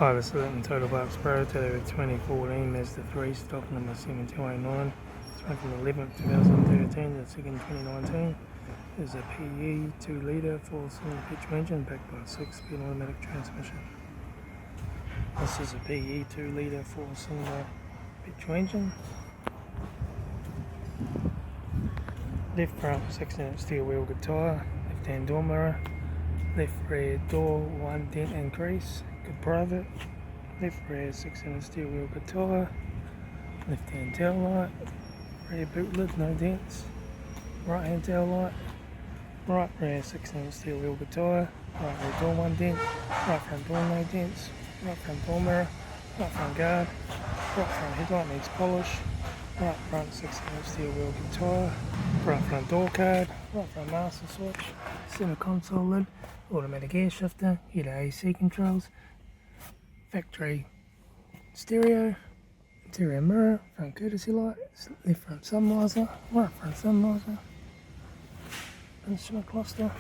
Pilot Select and Total Parts Pro, today with 2014 Mazda 3, stock number 7289. It's run from the 11th 2013 to the 2nd 2019. There's a PE 2-litre 4-cylinder petrol engine backed by a 6-speed automatic transmission. This is a PE 2-litre 4-cylinder petrol engine. Left front 16-inch steel wheel tyre, left hand door mirror, left rear door 1 dent and crease, good private, left rear 16-inch steel wheel tyre, left hand tail light, rear boot lid no dents, right hand tail light, right rear 16-inch steel wheel tyre, right rear door 1 dent, right front door no dents, right front door mirror, right front guard, right front headlight needs polish, right front 16-inch steel wheel tyre, right front door card, right front master switch, center console lid, automatic air shifter, heater AC controls, factory stereo, interior mirror, front courtesy light, left front sun visor, right front sun visor, instrument cluster.